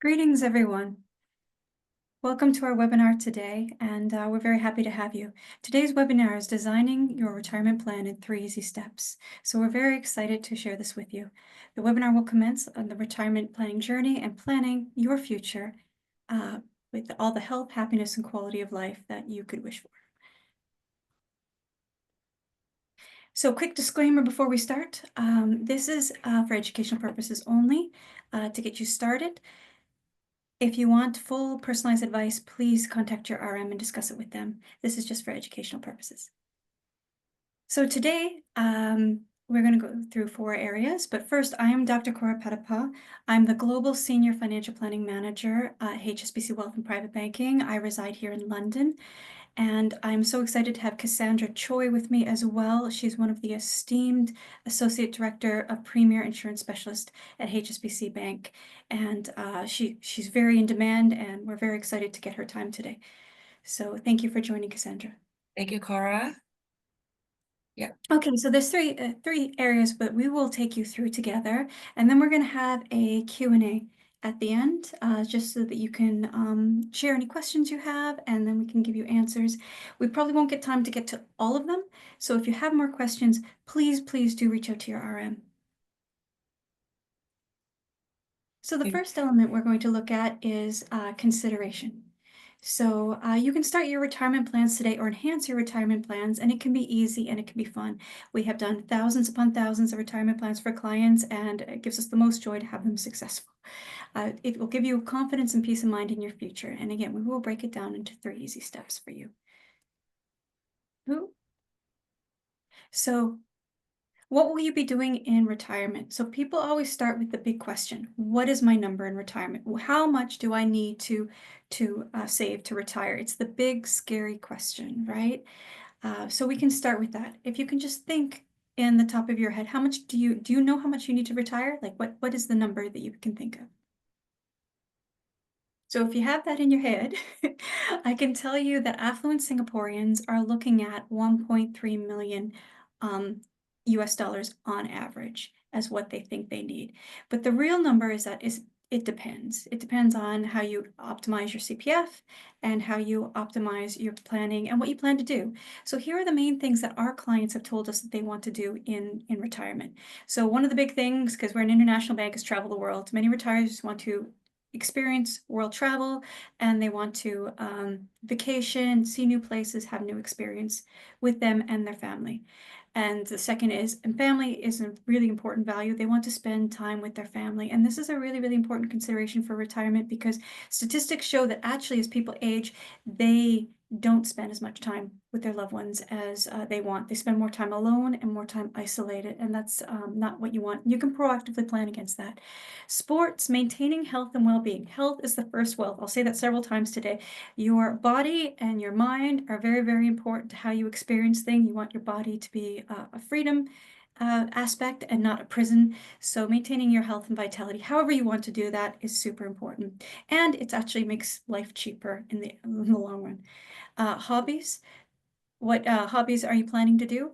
Greetings, everyone. Welcome to our webinar today, and we're very happy to have you. Today's webinar is Designing Your Retirement Plan in 3 Easy Steps. So we're very excited to share this with you. The webinar will commence on the retirement planning journey and planning your future with all the health, happiness, and quality of life that you could wish for. So quick disclaimer before we start. This is for educational purposes only to get you started. If you want full personalized advice, please contact your RM and discuss it with them. This is just for educational purposes. So today, we're going to go through 4 areas, but first, I am Dr. Cora Petapa. I'm the Global Senior Financial Planning Manager at HSBC Wealth and Private Banking. I reside here in London, and I'm so excited to have Cassandra Choi with me as well. She's one of the esteemed Associate Director of Premier Insurance Specialist at HSBC Bank, and she's very in demand, and we're very excited to get her time today. So thank you for joining, Cassandra. Thank you, Cora. Yeah. Okay, so there's three areas, but we will take you through together, and then we're going to have a Q&A at the end, just so that you can share any questions you have, and then we can give you answers. We probably won't get time to get to all of them, so if you have more questions, please do reach out to your RM. So the first element we're going to look at is consideration. So you can start your retirement plans today or enhance your retirement plans, and it can be easy and it can be fun. We have done thousands upon thousands of retirement plans for clients, and it gives us the most joy to have them successful. It will give you confidence and peace of mind in your future. And again, we will break it down into 3 easy steps for you. So what will you be doing in retirement? So people always start with the big question: what is my number in retirement? How much do I need to save to retire? It's the big, scary question, right? So we can start with that. If you can just think in the top of your head, how much do you know how much you need to retire? Like what is the number that you can think of? So if you have that in your head, I can tell you that affluent Singaporeans are looking at 1.3 million US dollars on average as what they think they need. But the real number is it depends. It depends on how you optimize your CPF and how you optimize your planning and what you plan to do. So here are the main things that our clients have told us that they want to do in retirement. So one of the big things, because we're an international bank, is travel the world. Many retirees want to experience world travel, and they want to vacation, see new places, have new experience with them and their family. And the second is, and family is a really important value. They want to spend time with their family. And this is a really, really important consideration for retirement, because statistics show that actually as people age, they don't spend as much time with their loved ones as they want. They spend more time alone and more time isolated, and that's not what you want. You can proactively plan against that. Sports, maintaining health and well-being. Health is the first wealth. I'll say that several times today. Your body and your mind are very, very important to how you experience things. You want your body to be a freedom aspect and not a prison. So maintaining your health and vitality, however you want to do that, is super important. And it actually makes life cheaper in the long run. Hobbies. What hobbies are you planning to do?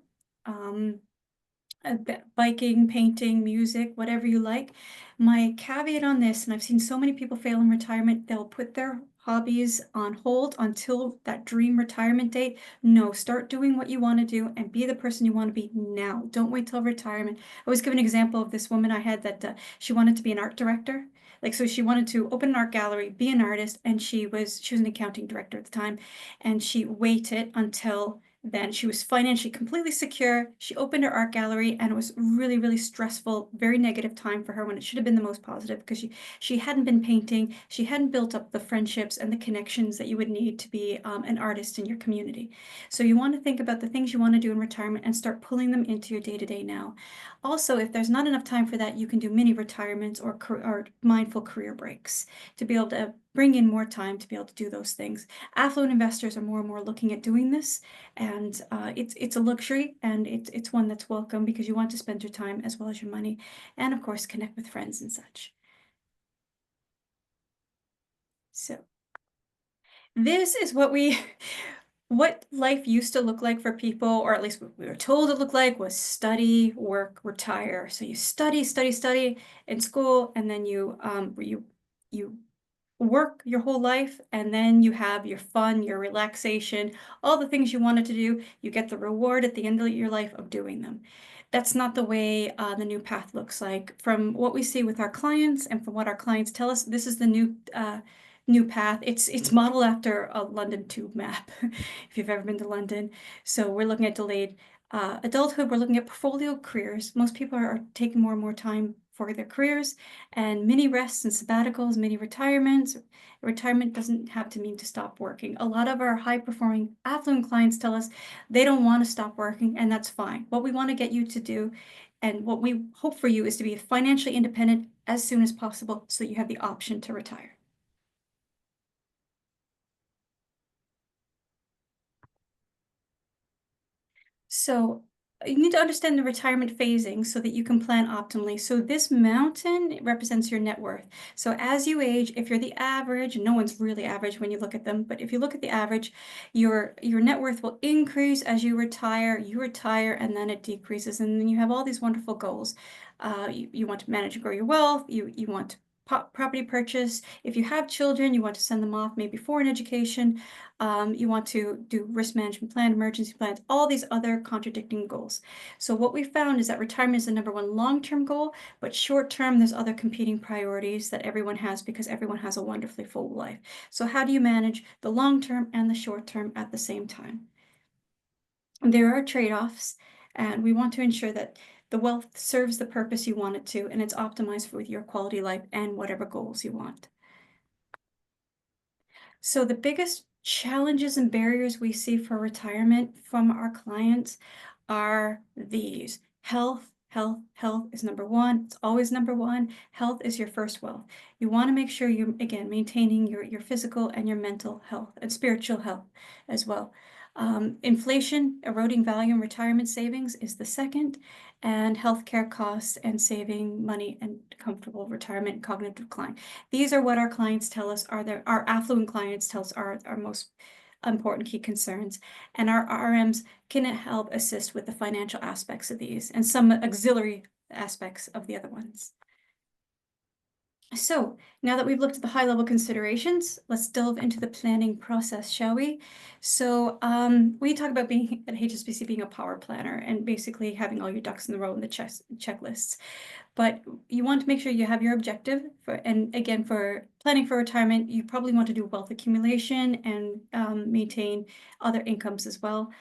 Biking, painting, music, whatever you like. My caveat on this, and I've seen so many people fail in retirement, they'll put their hobbies on hold until that dream retirement date. No, start doing what you want to do and be the person you want to be now. Don't wait till retirement. I always give an example of this woman I had that she wanted to be an art director. Like, so she wanted to open an art gallery, be an artist, and she was an accounting director at the time, and she waited until then she was financially completely secure. She opened her art gallery, and it was really, really stressful, very negative time for her when it should have been the most positive, because she hadn't been painting. She hadn't built up the friendships and the connections that you would need to be an artist in your community. So you want to think about the things you want to do in retirement and start pulling them into your day-to-day now. Also, if there's not enough time for that, you can do mini retirements or mindful career breaks to be able to bring in more time to be able to do those things. Affluent investors are more and more looking at doing this, and it's a luxury, and it's one that's welcome because you want to spend your time as well as your money, and of course connect with friends and such. So this is what life used to look like for people, or at least what we were told it looked like, was study, work, retire. So you study in school, and then you work your whole life, and then you have your fun, your relaxation, all the things you wanted to do. You get the reward at the end of your life of doing them. That's not the way the new path looks like. From what we see with our clients and from what our clients tell us, this is the new path. It's modeled after a London tube map, if you've ever been to London. So we're looking at delayed adulthood. We're looking at portfolio careers. Most people are taking more and more time for their careers, and mini rests and sabbaticals, mini retirements. Retirement doesn't have to mean to stop working. A lot of our high-performing affluent clients tell us they don't want to stop working, and that's fine. What we want to get you to do, and what we hope for you, is to be financially independent as soon as possible so you have the option to retire. So you need to understand the retirement phasing so that you can plan optimally. So this mountain represents your net worth. So as you age, if you're the average, no one's really average when you look at them, but if you look at the average, your net worth will increase as you retire, and then it decreases. And then you have all these wonderful goals. You want to manage and grow your wealth. You want property purchase. If you have children, you want to send them off maybe for an education. You want to do risk management plan, emergency plans, all these other contradicting goals. So what we found is that retirement is the #1 long-term goal, but short-term, there's other competing priorities that everyone has because everyone has a wonderfully full life. So how do you manage the long-term and the short-term at the same time? There are trade-offs, and we want to ensure that the wealth serves the purpose you want it to, and it's optimized for your quality life and whatever goals you want. So the biggest challenges and barriers we see for retirement from our clients are these. Health, health, health is #1. It's always #1. Health is your first wealth. You want to make sure you're, again, maintaining your physical and your mental health and spiritual health as well. Inflation, eroding value in retirement savings is the second, and healthcare costs and saving money and comfortable retirement and cognitive decline. These are what our clients tell us our affluent clients tell us are our most important key concerns. And our RMs can help assist with the financial aspects of these and some auxiliary aspects of the other ones. So now that we've looked at the high-level considerations, let's delve into the planning process, shall we? So we talk about being at HSBC being a power planner and basically having all your ducks in the row in the checklists. But you want to make sure you have your objective and again, for planning for retirement, you probably want to do wealth accumulation and maintain other incomes as well.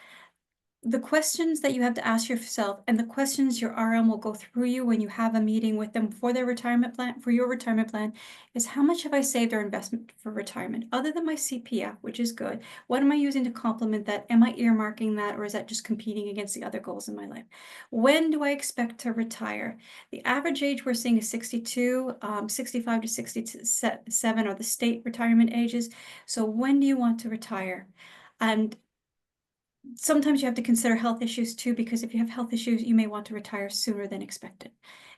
The questions that you have to ask yourself and the questions your RM will go through you when you have a meeting with them for their retirement plan, for your retirement plan, is how much have I saved or investment for retirement? Other than my CPF, which is good, what am I using to complement that? Am I earmarking that, or is that just competing against the other goals in my life? When do I expect to retire? The average age we're seeing is 62, 65 to 67 are the state retirement ages. So when do you want to retire? And sometimes you have to consider health issues too, because if you have health issues, you may want to retire sooner than expected.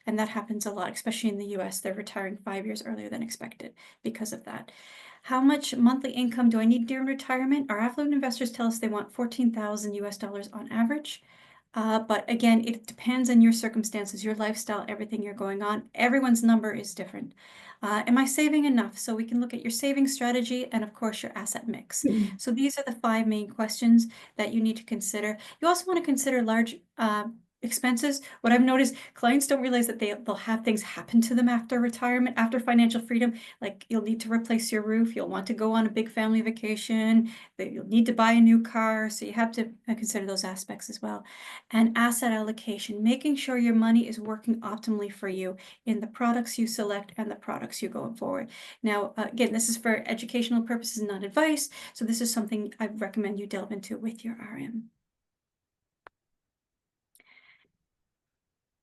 And that happens a lot, especially in the US. They're retiring 5 years earlier than expected because of that. How much monthly income do I need during retirement? Our affluent investors tell us they want $14,000 on average. But again, it depends on your circumstances, your lifestyle, everything you're going on. Everyone's number is different. Am I saving enough? So we can look at your saving strategy and, of course, your asset mix. So these are the 5 main questions that you need to consider. You also want to consider large expenses. What I've noticed, clients don't realize that they'll have things happen to them after retirement, after financial freedom. Like you'll need to replace your roof, you'll want to go on a big family vacation, you'll need to buy a new car. So you have to consider those aspects as well. And asset allocation, making sure your money is working optimally for you in the products you select and the products you go forward. Now, again, this is for educational purposes, not advice. So this is something I recommend you delve into with your RM.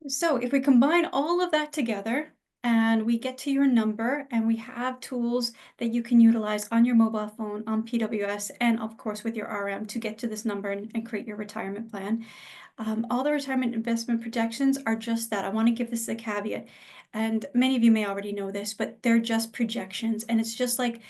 So if we combine all of that together and we get to your number and we have tools that you can utilize on your mobile phone, on PWS, and of course with your RM to get to this number and create your retirement plan, All the retirement investment projections are just that. I want to give this a caveat. And many of you may already know this, but they're just projections. And it's just like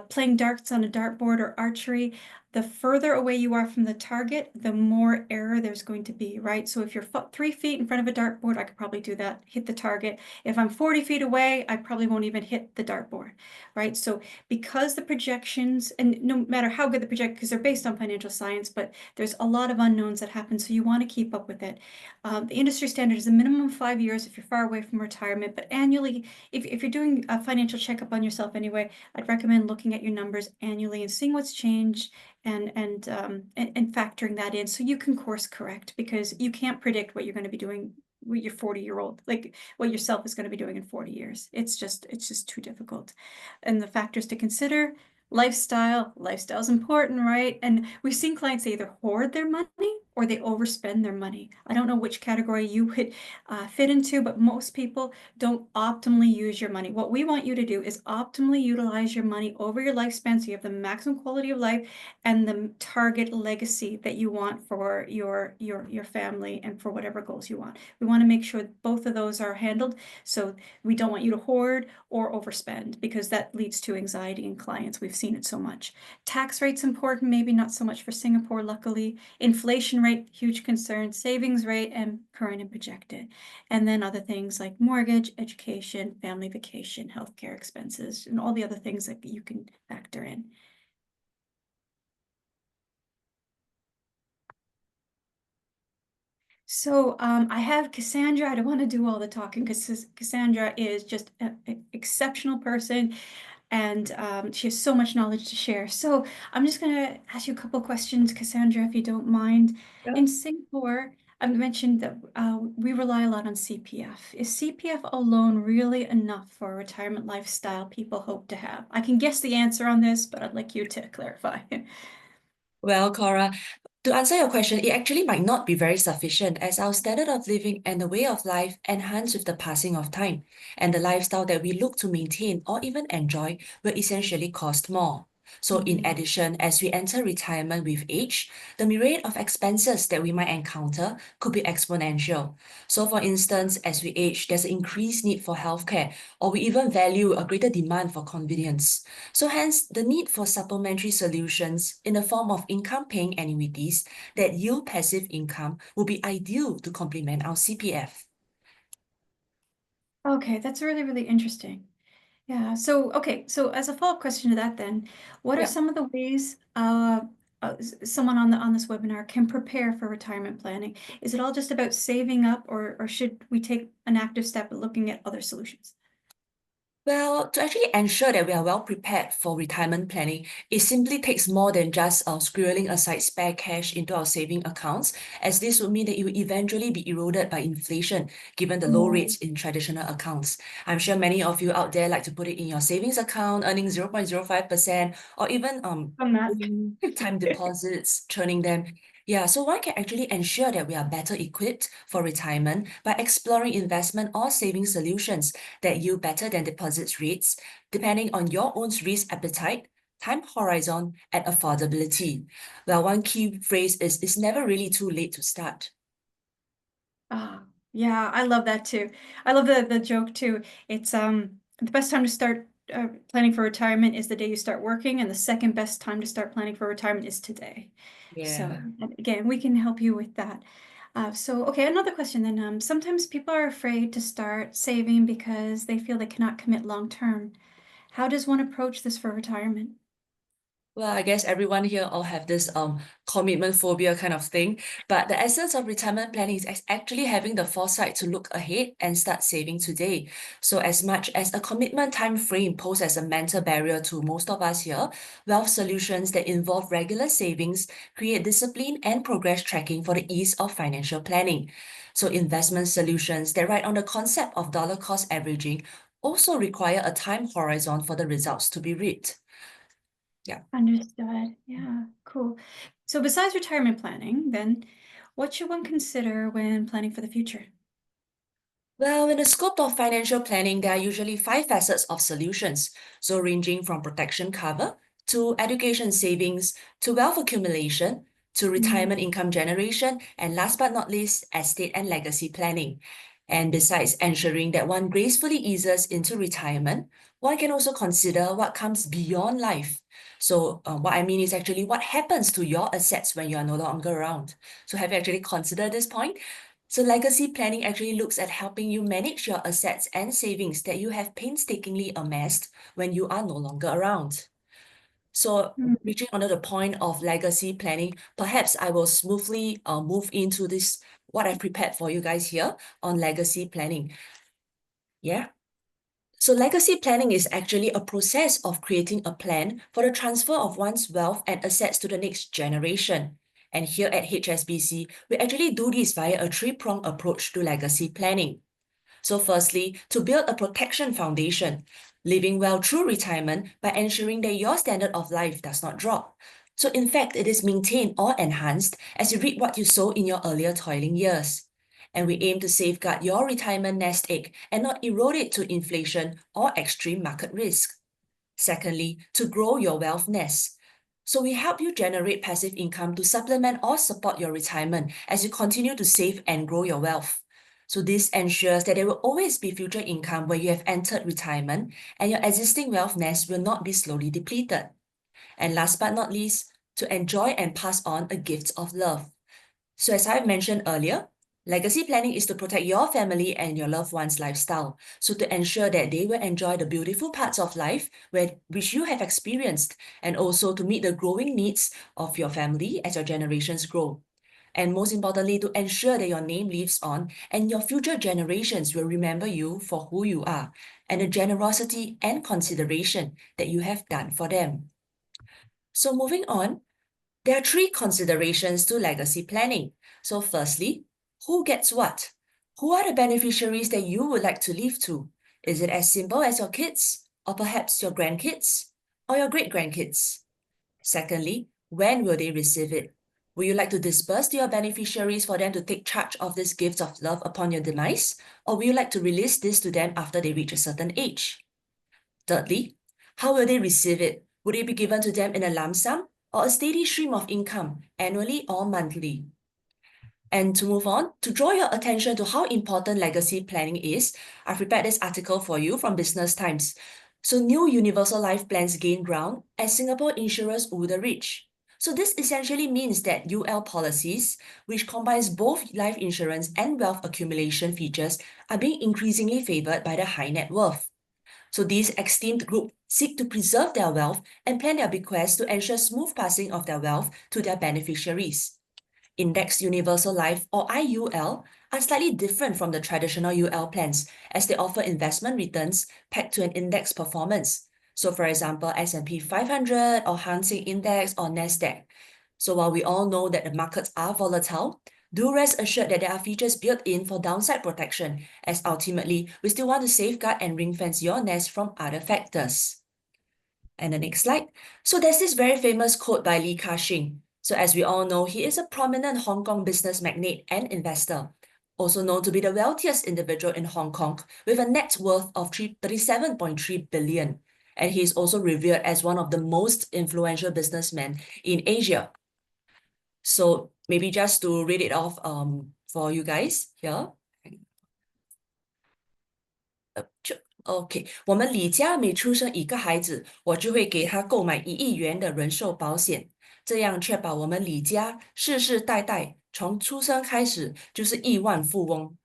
playing darts on a dartboard or archery. The further away you are from the target, the more error there's going to be, right? So if you're 3 feet in front of a dartboard, I could probably do that, hit the target. If I'm 40 feet away, I probably won't even hit the dartboard, right? So because the projections, and no matter how good the project, because they're based on financial science, but there's a lot of unknowns that happen, so you want to keep up with it. The industry standard is a minimum of 5 years if you're far away from retirement, but annually, if you're doing a financial checkup on yourself anyway, I'd recommend looking at your numbers annually and seeing what's changed and factoring that in so you can course correct, because you can't predict what you're going to be doing with your 40-year-old, like what yourself is going to be doing in 40 years. It's just too difficult. And the factors to consider: lifestyle. Lifestyle is important, right? And we've seen clients either hoard their money or they overspend their money. I don't know which category you would fit into, but most people don't optimally use your money. What we want you to do is optimally utilize your money over your lifespan so you have the maximum quality of life and the target legacy that you want for your family and for whatever goals you want. We want to make sure both of those are handled. So we don't want you to hoard or overspend, because that leads to anxiety in clients. We've seen it so much. Tax rate's important, maybe not so much for Singapore, luckily. Inflation rate, huge concern. Savings rate and current and projected. And then other things like mortgage, education, family vacation, healthcare expenses, and all the other things that you can factor in. So I have Cassandra. I don't want to do all the talking because Cassandra is just an exceptional person, and she has so much knowledge to share. So I'm just going to ask you a couple questions, Cassandra, if you don't mind. Yeah. In Singapore, I mentioned that we rely a lot on CPF. Is CPF alone really enough for a retirement lifestyle people hope to have? I can guess the answer on this, but I'd like you to clarify. Well, Cora, to answer your question, it actually might not be very sufficient, as our standard of living and the way of life enhance with the passing of time, and the lifestyle that we look to maintain or even enjoy will essentially cost more. So in Mhm. addition, as we enter retirement with age, the myriad of expenses that we might encounter could be exponential. So for instance, as we age, there's an increased need for healthcare, or we even value a greater demand for convenience. So hence, the need for supplementary solutions in the form of income-paying annuities that yield passive income will be ideal to complement our CPF. Okay, that's really, really interesting. Yeah. So, okay. So as a follow-up question to that, then, what are Yeah. some of the ways someone on this webinar can prepare for retirement planning? Is it all just about saving up, or should we take an active step at looking at other solutions? Well, to actually ensure that we are well prepared for retirement planning, it simply takes more than just squirreling aside spare cash into our saving accounts, as this would mean that it will eventually be eroded by inflation, given the low Oh, rates in traditional accounts. I'm sure many of you out there like to put it in your savings account, earning 0.05%, or even from that. doing time deposits, churning them. Yeah, so one can actually ensure that we are better equipped for retirement by exploring investment or saving solutions that yield better than deposits rates, depending on your own risk appetite, time horizon, and affordability. Well, one key phrase is it's never really too late to start. Ah, yeah, I love that too. I love the joke too. It's the best time to start planning for retirement is the day you start working, and the second best time to start planning for retirement is today. So Yeah. again, we can help you with that. So okay, another question then. Sometimes people are afraid to start saving because they feel they cannot commit long term. How does one approach this for retirement? Well, I guess everyone here all have this commitment phobia kind of thing. But the essence of retirement planning is actually having the foresight to look ahead and start saving today. So as much as a commitment time frame poses as a mental barrier to most of us here, wealth solutions that involve regular savings create discipline and progress tracking for the ease of financial planning. So investment solutions that ride on the concept of dollar cost averaging also require a time horizon for the results to be reaped. Yeah. Understood. Yeah, cool. So besides retirement planning, then what should one consider when planning for the future? Well, in the scope of financial planning, there are usually five facets of solutions. So ranging from protection cover to education savings to wealth accumulation to retirement income generation, and last but not least, estate and legacy planning. And besides ensuring that one gracefully eases into retirement, one can also consider what comes beyond life. So what I mean is actually what happens to your assets when you are no longer around. So have you actually considered this point? So legacy planning actually looks at helping you manage your assets and savings that you have painstakingly amassed when you are no longer around. So reaching onto the point of legacy planning, perhaps I will smoothly move into this, what I've prepared for you guys here on legacy planning. Yeah. So legacy planning is actually a process of creating a plan for the transfer of one's wealth and assets to the next generation. And here at HSBC, we actually do this via a three-pronged approach to legacy planning. So firstly, to build a protection foundation, living well through retirement by ensuring that your standard of life does not drop. So in fact, it is maintained or enhanced as you reap what you sow in your earlier toiling years. And we aim to safeguard your retirement nest egg and not erode it to inflation or extreme market risk. Secondly, to grow your wealth nest. So we help you generate passive income to supplement or support your retirement as you continue to save and grow your wealth. So this ensures that there will always be future income when you have entered retirement and your existing wealth nest will not be slowly depleted. And last but not least, to enjoy and pass on a gift of love. So as I mentioned earlier, legacy planning is to protect your family and your loved ones' lifestyle. So to ensure that they will enjoy the beautiful parts of life which you have experienced, and also to meet the growing needs of your family as your generations grow. And most importantly, to ensure that your name lives on and your future generations will remember you for who you are and the generosity and consideration that you have done for them. So moving on, there are three considerations to legacy planning. So firstly, who gets what? Who are the beneficiaries that you would like to leave to? Is it as simple as your kids, or perhaps your grandkids, or your great-grandkids? Secondly, when will they receive it? Would you like to disperse to your beneficiaries for them to take charge of this gift of love upon your demise, or would you like to release this to them after they reach a certain age? Thirdly, how will they receive it? Would it be given to them in a lump sum or a steady stream of income, annually or monthly? And to move on, to draw your attention to how important legacy planning is, I've prepared this article for you from Business Times. So new universal life plans gain ground as Singapore insurers woo the rich. So this essentially means that UL policies, which combines both life insurance and wealth accumulation features, are being increasingly favored by the high net worth. So these esteemed group seek to preserve their wealth and plan their bequests to ensure smooth passing of their wealth to their beneficiaries. Indexed Universal Life, or IUL, are slightly different from the traditional UL plans as they offer investment returns pegged to an index performance. So for example, S&P 500 or Hang Seng Index or Nasdaq. So while we all know that the markets are volatile, do rest assured that there are features built in for downside protection, as ultimately we still want to safeguard and ring-fence your nest from other factors. And the next slide. So there's this very famous quote by Li Ka-shing. So as we all know, he is a prominent Hong Kong business magnate and investor, also known to be the wealthiest individual in Hong Kong with a net worth of 37.3 billion. And he is also revered as one of the most influential businessmen in Asia. So maybe just to read it off for you guys here. OK，我们李家每出生一个孩子，我就会给他购买1亿元的人寿保险，这样确保我们李家世世代代从出生开始就是亿万富翁。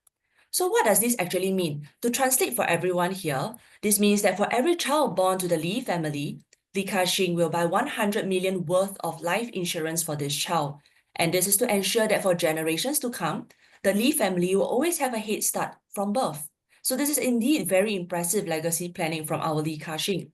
So what does this actually mean? To translate for everyone here, this means that for every child born to the Li family, Li Ka-shing will buy 100 million worth of life insurance for this child. And this is to ensure that for generations to come, the Li family will always have a head start from birth. So this is indeed very impressive legacy planning from our Li Ka-shing.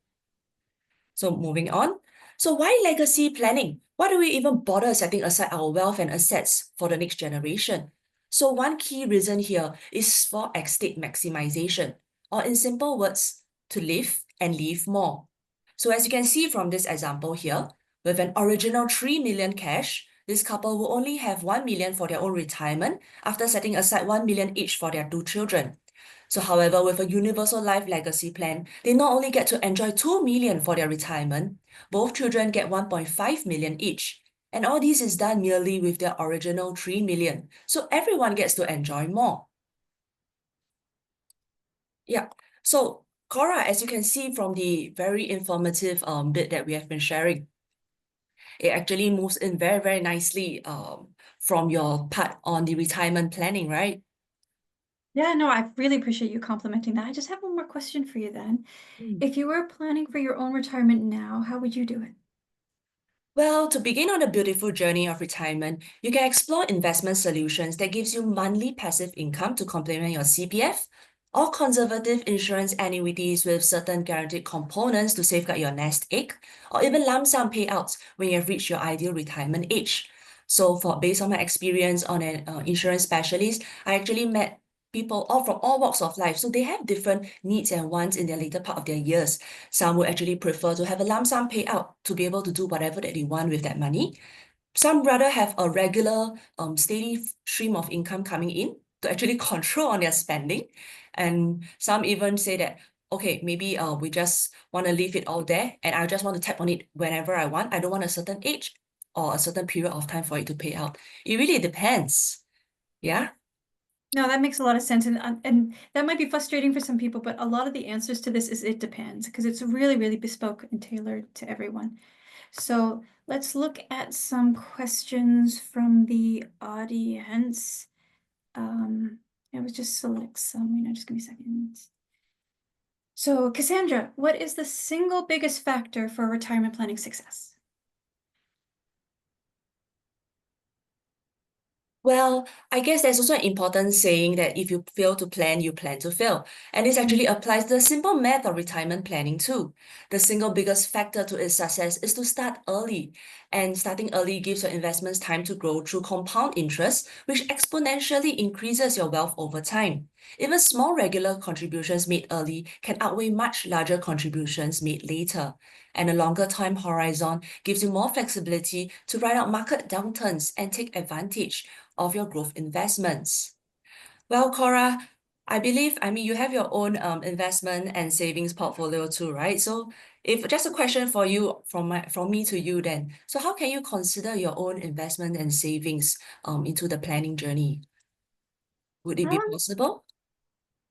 So moving on. So why legacy planning? Why do we even bother setting aside our wealth and assets for the next generation? So one key reason here is for estate maximization, or in simple words, to live and leave more. So as you can see from this example here, with an original 3 million cash, this couple will only have 1 million for their own retirement after setting aside 1 million each for their 2 children. So however, with a universal life legacy plan, they not only get to enjoy 2 million for their retirement, both children get 1.5 million each. And all this is done merely with their original 3 million. So everyone gets to enjoy more. Yeah. So Cora, as you can see from the very informative bit that we have been sharing, it actually moves in very, very nicely from your part on the retirement planning, right? Yeah, no, I really appreciate you complimenting that. I just have one more question for you then. Mm. If you were planning for your own retirement now, how would you do it? Well, to begin on a beautiful journey of retirement, you can explore investment solutions that gives you monthly passive income to complement your CPF, or conservative insurance annuities with certain guaranteed components to safeguard your nest egg, or even lump sum payouts when you have reached your ideal retirement age. So based on my experience on an insurance specialist, I actually met people all from all walks of life. So they have different needs and wants in their later part of their years. Some would actually prefer to have a lump sum payout to be able to do whatever that they want with that money. Some rather have a regular, steady stream of income coming in to actually control on their spending. And some even say that, okay, maybe we just want to leave it all there and I just want to tap on it whenever I want. I don't want a certain age or a certain period of time for it to pay out. It really depends. Yeah. No, that makes a lot of sense, and that might be frustrating for some people, but a lot of the answers to this is it depends, because it's really, really bespoke and tailored to everyone. So let's look at some questions from the audience. I was just select some, just give me a second. So Cassandra, what is the single biggest factor for retirement planning success? Well, I guess there's also an important saying that if you fail to plan, you plan to fail. And this actually applies to the simple math of retirement planning too. The single biggest factor to its success is to start early. And starting early gives your investments time to grow through compound interest, which exponentially increases your wealth over time. Even small regular contributions made early can outweigh much larger contributions made later. And a longer time horizon gives you more flexibility to ride out market downturns and take advantage of your growth investments. Well, Cora, I mean, you have your own investment and savings portfolio too, right? So if just a question for you from me to you then. So how can you consider your own investment and savings into the planning journey? Would it be Um, possible?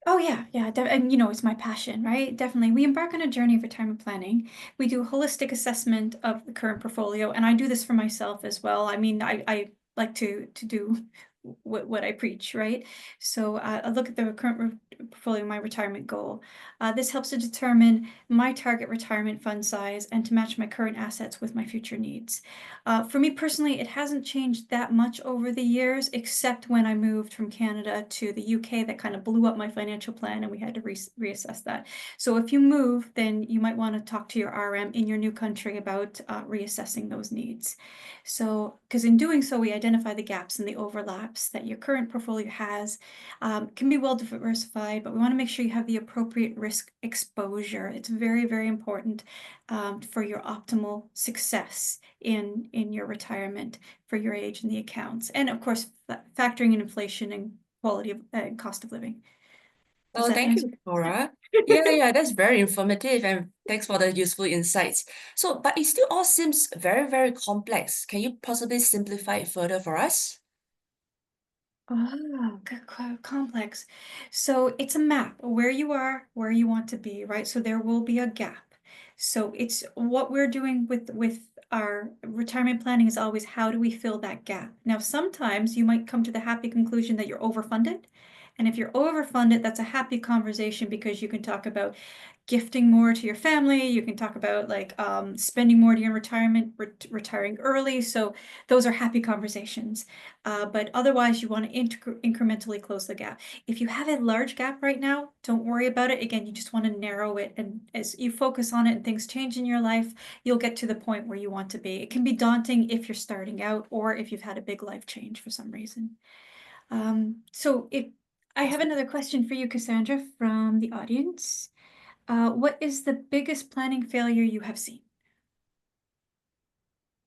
Oh yeah, yeah, and it's my passion, right? Definitely. We embark on a journey of retirement planning. We do holistic assessment of the current portfolio, and I do this for myself as well. I mean, I like to do what I preach, right? So I look at the current portfolio, my retirement goal. This helps to determine my target retirement fund size and to match my current assets with my future needs. For me personally, it hasn't changed that much over the years, except when I moved from Canada to the UK. That kind of blew up my financial plan and we had to reassess that. So if you move, then you might want to talk to your RM in your new country about reassessing those needs. So, because in doing so, we identify the gaps and the overlaps that your current portfolio has. Can be well diversified, but we want to make sure you have the appropriate risk exposure. It's very, very important for your optimal success in your retirement for your age and the accounts. And of course, factoring in inflation and quality of cost of living. Does Well, that thank answer you, the question? Cora. Yeah, that's very informative and thanks for the useful insights. So, but it still all seems very, very complex. Can you possibly simplify it further for us? Oh, complex. So it's a map where you are, where you want to be, right? So there will be a gap. So it's what we're doing with our retirement planning is always how do we fill that gap? Now, sometimes you might come to the happy conclusion that you're overfunded. And if you're overfunded, that's a happy conversation because you can talk about gifting more to your family. You can talk about like spending more to your retirement, retiring early. So those are happy conversations. But otherwise, you want to incrementally close the gap. If you have a large gap right now, don't worry about it. Again, you just want to narrow it. And as you focus on it and things change in your life, you'll get to the point where you want to be. It can be daunting if you're starting out or if you've had a big life change for some reason. So if I have another question for you, Cassandra, from the audience. What is the biggest planning failure you have seen?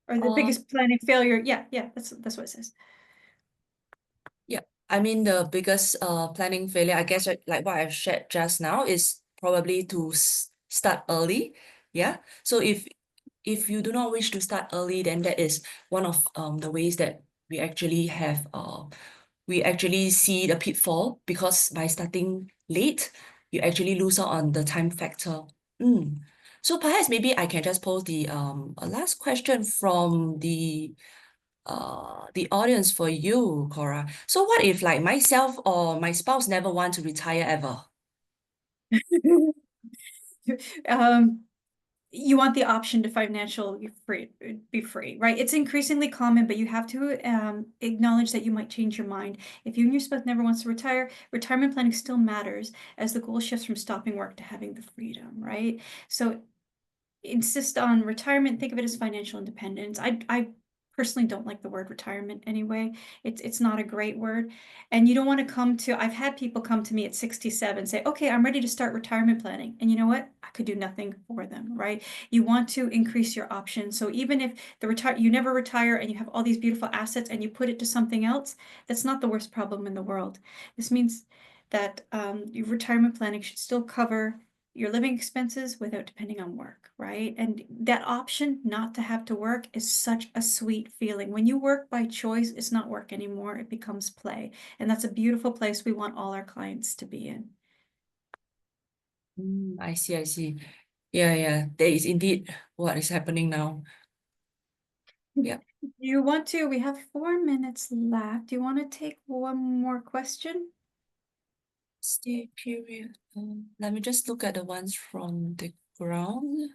Or the Uh, biggest planning failure? Yeah, yeah, that's what it says. yeah, I mean, the biggest planning failure, I guess, like what I've shared just now, is probably to start early. Yeah. So if if you do not wish to start early, then that is one of the ways that we actually have we actually see the pitfall, because by starting late, you actually lose out on the time factor. So perhaps maybe I can just pose the last question from the audience for you, Cora. So what if like myself or my spouse never want to retire ever? Um, you want the option to be free, right? It's increasingly common, but you have to acknowledge that you might change your mind. If you and your spouse never wants to retire, retirement planning still matters as the goal shifts from stopping work to having the freedom, right? So insist on retirement, think of it as financial independence. I personally don't like the word retirement anyway. It's not a great word. And you don't want to I've had people come to me at 67 say, okay, I'm ready to start retirement planning. And you know what? I could do nothing for them, right? You want to increase your options. So even if you never retire and you have all these beautiful assets and you put it to something else, that's not the worst problem in the world. This means that your retirement planning should still cover your living expenses without depending on work, right? And that option not to have to work is such a sweet feeling. When you work by choice, it's not work anymore, it becomes play. And that's a beautiful place we want all our clients to be in. I see, I see. Yeah, that is indeed what is happening now. Yeah. Do you want to? We have 4 minutes left. Do you want to take one more question? Stay period. Let me just look at the ones from the ground.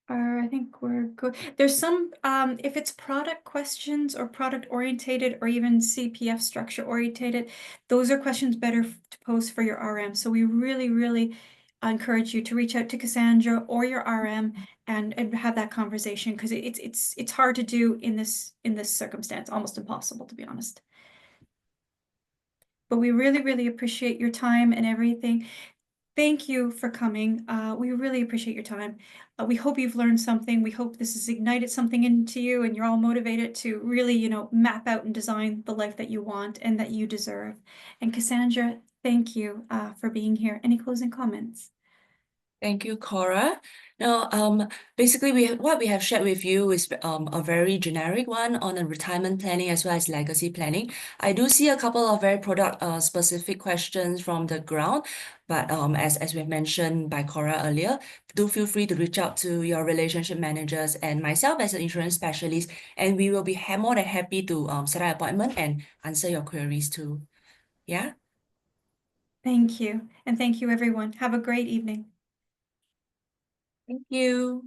I think we're good. There's some, if it's product questions or product orientated or even CPF structure orientated, those are questions better to pose for your RM. So we really, really encourage you to reach out to Cassandra or your RM and have that conversation, because it's hard to do in this circumstance, almost impossible, to be honest. But we really, really appreciate your time and everything. Thank you for coming. We really appreciate your time. We hope you've learned something. We hope this has ignited something into you and you're all motivated to really, map out and design the life that you want and that you deserve. And Cassandra, thank you for being here. Any closing comments? Thank you, Cora. Now, basically, what we have shared with you is a very generic one on the retirement planning as well as legacy planning. I do see a couple of very product specific questions from the ground, but as we have mentioned by Cora earlier, do feel free to reach out to your relationship managers and myself as an insurance specialist, and we will be more than happy to set an appointment and answer your queries too. Yeah. Thank you. And thank you, everyone. Have a great evening. Thank you.